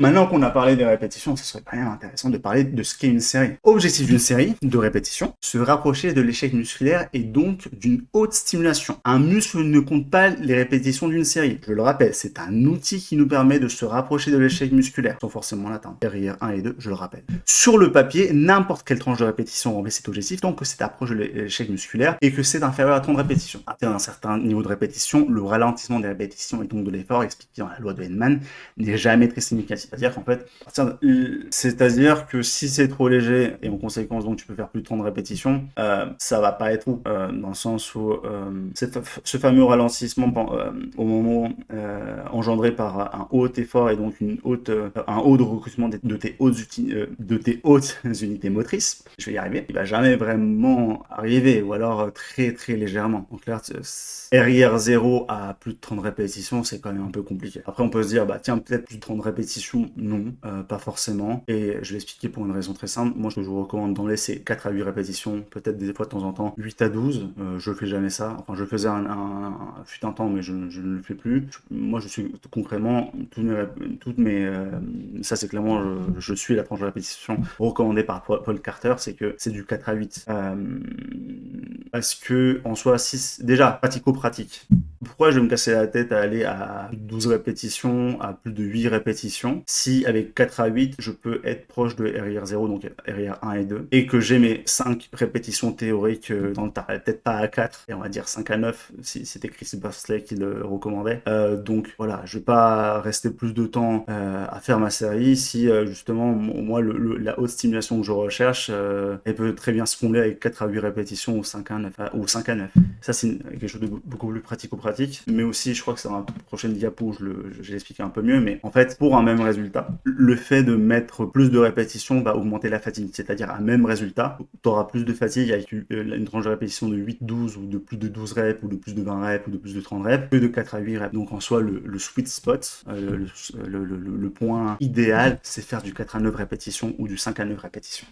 Maintenant qu'on a parlé des répétitions, ce serait quand même intéressant de parler de ce qu'est une série. Objectif d'une série de répétitions, se rapprocher de l'échec musculaire et donc d'une haute stimulation. Un muscle ne compte pas les répétitions d'une série. Je le rappelle, c'est un outil qui nous permet de se rapprocher de l'échec musculaire, sans forcément l'atteindre. RIR 1 et 2, je le rappelle. Sur le papier, n'importe quelle tranche de répétition remplit cet objectif tant que c'est approche de l'échec musculaire et que c'est inférieur à 30 répétitions. À un certain niveau de répétition, le ralentissement des répétitions et donc de l'effort, expliqué dans la loi de Henneman, n'est jamais très significatif. C'est-à-dire qu'en fait, c'est-à-dire que si c'est trop léger et en conséquence donc tu peux faire plus de 30 répétitions, ça va pas être où dans le sens où ce fameux ralentissement au moment engendré par un haut effort et donc un haut de recrutement de tes hautes unités motrices, je vais y arriver, il va jamais vraiment arriver ou alors très très légèrement. Donc là, RIR 0 à plus de 30 répétitions, c'est quand même un peu compliqué. Après, on peut se dire, bah tiens, peut-être plus de 30 répétitions, non, pas forcément. Et je vais expliquer pour une raison très simple. Moi, ce que je vous recommande d'emblée, c'est 4 à 8 répétitions, peut-être des fois de temps en temps, 8 à 12. Je fais jamais ça. Enfin, je le faisais fut un temps, mais je ne le fais plus. Moi, je suis concrètement, ça c'est clairement, je suis la tranche de répétition recommandée par Paul Carter, c'est que c'est du 4 à 8. Parce que, en soi, déjà, pratico-pratique. Pourquoi je vais me casser la tête à aller à 12 répétitions, à plus de 8 répétitions, si avec 4 à 8, je peux être proche de RIR 0, donc RIR 1 et 2, et que j'ai mes 5 répétitions théoriques dans le tas, peut-être pas à 4, et on va dire 5 à 9, si c'était Chris Bursley qui le recommandait. Donc voilà, je vais pas rester plus de temps à faire ma série si justement, moi, la haute stimulation que je recherche, elle peut très bien se combler avec 4 à 8 répétitions ou 5 à 9. Ça, c'est quelque chose de beaucoup plus pratico-pratique, mais aussi, je crois que c'est dans la prochaine diapo où je l'explique un peu mieux, mais en fait, pour un même résultat, le fait de mettre plus de répétitions va augmenter la fatigue, c'est-à-dire un même résultat, tu auras plus de fatigue avec une tranche de répétition de 8-12 ou de plus de 12 reps ou de plus de 20 reps ou de plus de 30 reps que de 4 à 8 reps. Donc en soi, le sweet spot, le point idéal, c'est faire du 4 à 9 répétitions ou du 5 à 9 répétitions.